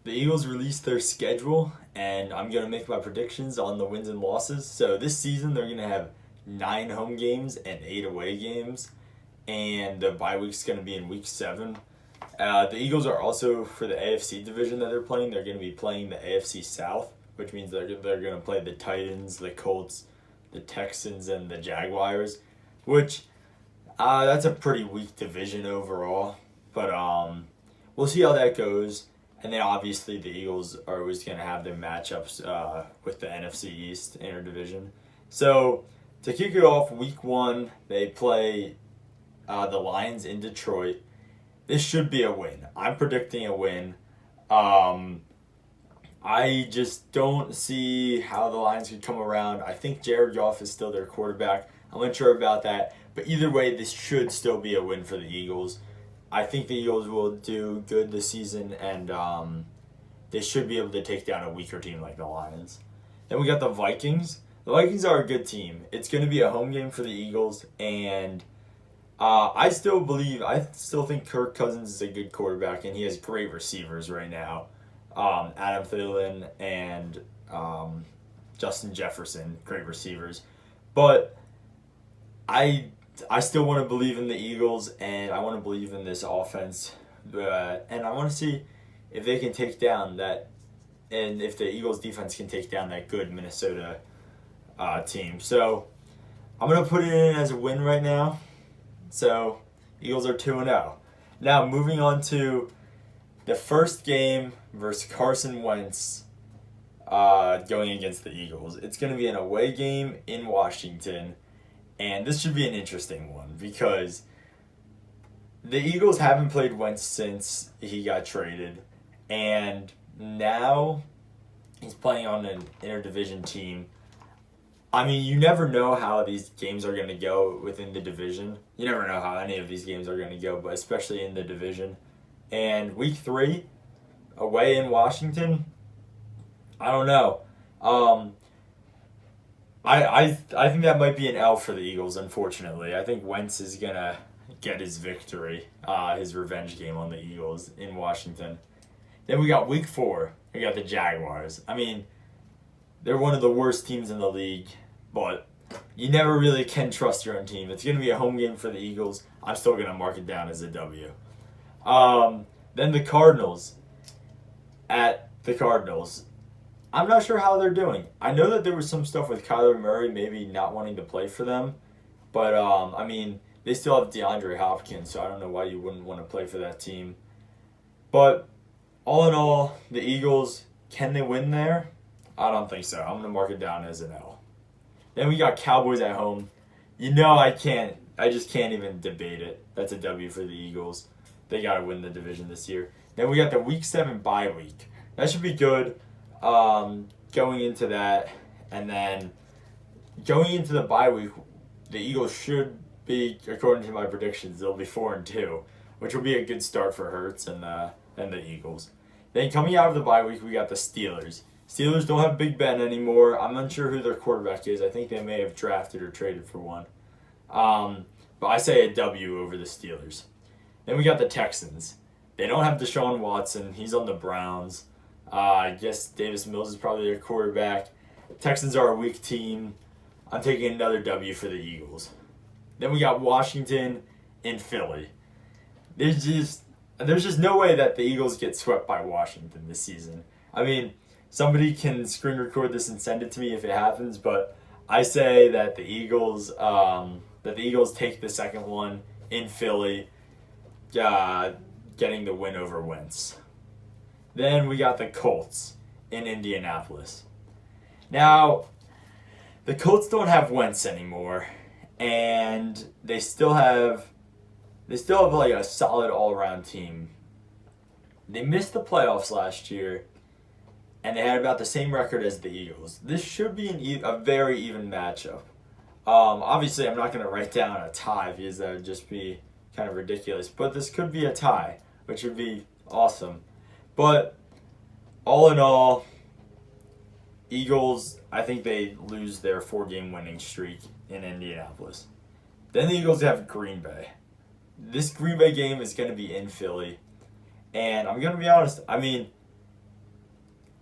the Eagles released their schedule, and I'm going to make my predictions on the wins and losses. So this season, they're going to have 9 home games and 8 away games, and the bye week's going to be in week 7. The Eagles are also, for the AFC division that they're playing, they're going to be playing the AFC South, which means they're going to play the Titans, the Colts, the Texans, and the Jaguars, which that's a pretty weak division overall. But we'll see how that goes. And then obviously the Eagles are always going to have their matchups with the NFC East interdivision. So to kick it off, week 1, they play the Lions in Detroit. This should be a win. I'm predicting a win. I just don't see how the Lions could come around. I think Jared Goff is still their quarterback. I'm unsure about that. But either way, this should still be a win for the Eagles. I think the Eagles will do good this season, and they should be able to take down a weaker team like the Lions. Then we got the Vikings. The Vikings are a good team. It's going to be a home game for the Eagles, and I still think Kirk Cousins is a good quarterback, and he has great receivers right now. Adam Thielen and Justin Jefferson, great receivers. But I still want to believe in the Eagles, and I want to believe in this offense. And I want to see if they can take down that, and if the Eagles defense can take down that good Minnesota team. So I'm going to put it in as a win right now. So Eagles are 2-0. Now moving on to the first game versus Carson Wentz going against the Eagles. It's going to be an away game in Washington. And this should be an interesting one because the Eagles haven't played Wentz since he got traded. And now he's playing on an interdivision team. I mean, you never know how these games are going to go within the division. You never know how any of these games are going to go, but especially in the division. And week 3, away in Washington, I don't know. I think that might be an L for the Eagles, unfortunately. I think Wentz is going to get his victory, his revenge game on the Eagles in Washington. Then we got week 4. We got the Jaguars. I mean, they're one of the worst teams in the league, but you never really can trust your own team. It's going to be a home game for the Eagles. I'm still going to mark it down as a W. Then the Cardinals. At the Cardinals. I'm not sure how they're doing. I know that there was some stuff with Kyler Murray maybe not wanting to play for them. But, I mean, they still have DeAndre Hopkins, so I don't know why you wouldn't want to play for that team. But, all in all, the Eagles, can they win there? I don't think so. I'm going to mark it down as an L. Then we got Cowboys at home. You know I just can't even debate it. That's a W for the Eagles. They got to win the division this year. Then we got the week 7 bye week. That should be good. Going into that, and then going into the bye week, the Eagles should be, according to my predictions, they'll be 4-2, which will be a good start for Hurts and the Eagles. Then coming out of the bye week, we got the Steelers. Steelers don't have Big Ben anymore. I'm unsure who their quarterback is. I think they may have drafted or traded for one. But I say a W over the Steelers. Then we got the Texans. They don't have Deshaun Watson. He's on the Browns. I guess Davis Mills is probably their quarterback. Texans are a weak team. I'm taking another W for the Eagles. Then we got Washington and Philly. There's just no way that the Eagles get swept by Washington this season. I mean, somebody can screen record this and send it to me if it happens, but I say that the Eagles take the second one in Philly, getting the win over Wentz. Then we got the Colts in Indianapolis. Now, the Colts don't have Wentz anymore, and they still have like a solid all-around team. They missed the playoffs last year, and they had about the same record as the Eagles. This should be a very even matchup. Obviously, I'm not going to write down a tie because that would just be kind of ridiculous, but this could be a tie, which would be awesome. But all in all, Eagles, I think they lose their 4-game winning streak in Indianapolis. Then the Eagles have Green Bay. This Green Bay game is going to be in Philly. And I'm going to be honest, I mean,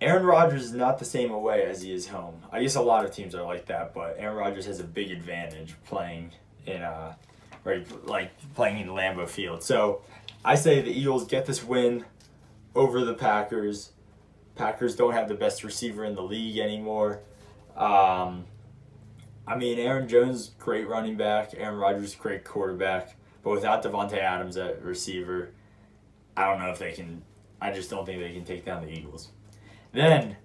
Aaron Rodgers is not the same away as he is home. I guess a lot of teams are like that, but Aaron Rodgers has a big advantage playing in playing in Lambeau Field. So I say the Eagles get this win over the Packers. Packers don't have the best receiver in the league anymore. Aaron Jones, great running back. Aaron Rodgers, great quarterback. But without Devontae Adams at receiver, I don't know if they can. I just don't think they can take down the Eagles. Then,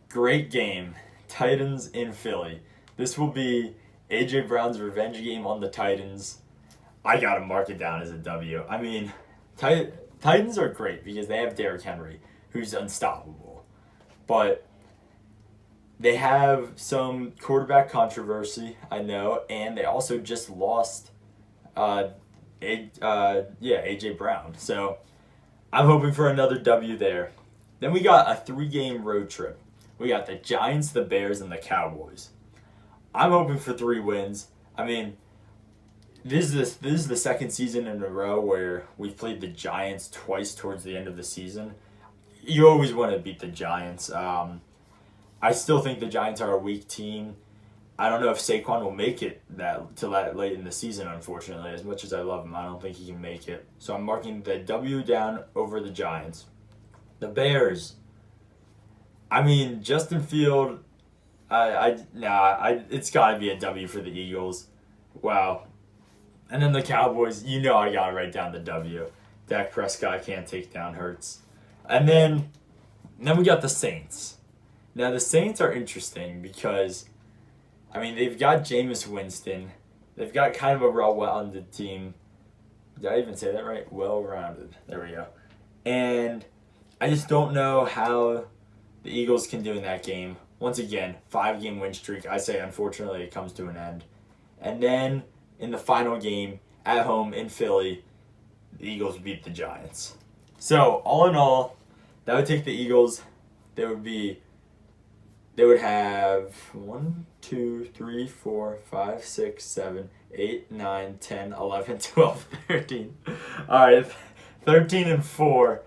great game. Titans in Philly. This will be A.J. Brown's revenge game on the Titans. I got to mark it down as a W. Titans are great because they have Derrick Henry, who's unstoppable. But they have some quarterback controversy, I know, and they also just lost A.J. Brown. So I'm hoping for another W there. Then we got a 3-game road trip. We got the Giants, the Bears, and the Cowboys. I'm hoping for 3 wins. This is the second season in a row where we've played the Giants twice towards the end of the season. You always want to beat the Giants. I still think the Giants are a weak team. I don't know if Saquon will make it till that late in the season, unfortunately. As much as I love him, I don't think he can make it. So I'm marking the W down over the Giants. The Bears. Justin Field. It's got to be a W for the Eagles. Wow. And then the Cowboys. I got to write down the W. Dak Prescott can't take down Hurts. And then we got the Saints. Now the Saints are interesting because, they've got Jameis Winston. They've got kind of a well-rounded team. Did I even say that right? Well-rounded. There we go. And I just don't know how the Eagles can do in that game. Once again, 5-game win streak. I say, unfortunately, it comes to an end. And then, in the final game, at home in Philly, the Eagles beat the Giants. So, all in all, that would take the Eagles. They would have 1, 2, 3, 4, 5, 6, 7, 8, 9, 10, 11, 12, 13. All right, 13-4.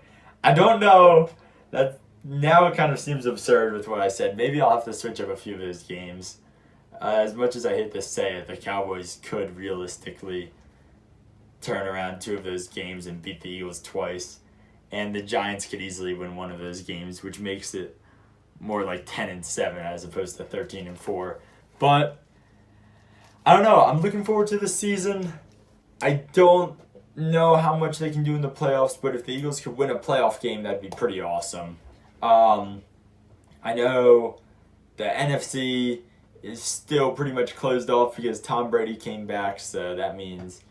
I don't know. That now it kind of seems absurd with what I said. Maybe I'll have to switch up a few of those games. As much as I hate to say it, the Cowboys could realistically turn around 2 of those games and beat the Eagles twice. And the Giants could easily win 1 of those games, which makes it more like 10-7 as opposed to 13-4. But I don't know. I'm looking forward to the season. I don't know how much they can do in the playoffs, but if the Eagles could win a playoff game, that'd be pretty awesome. I know the NFC is still pretty much closed off because Tom Brady came back, so that means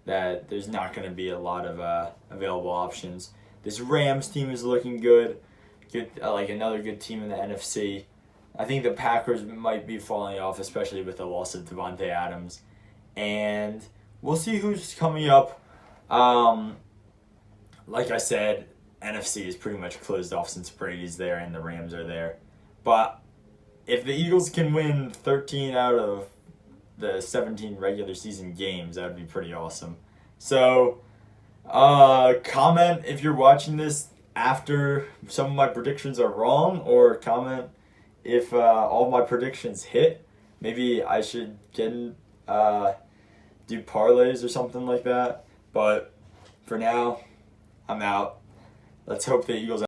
that there's not going to be a lot of available options. This Rams team is looking good. Another good team in the NFC. I think the Packers might be falling off, especially with the loss of Devontae Adams. And we'll see who's coming up. Like I said, NFC is pretty much closed off since Brady's there and the Rams are there. But if the Eagles can win 13 out of the 17 regular season games, that would be pretty awesome. So, comment if you're watching this after some of my predictions are wrong, or comment if all my predictions hit. Maybe I should do parlays or something like that. But for now, I'm out. Let's hope the Eagles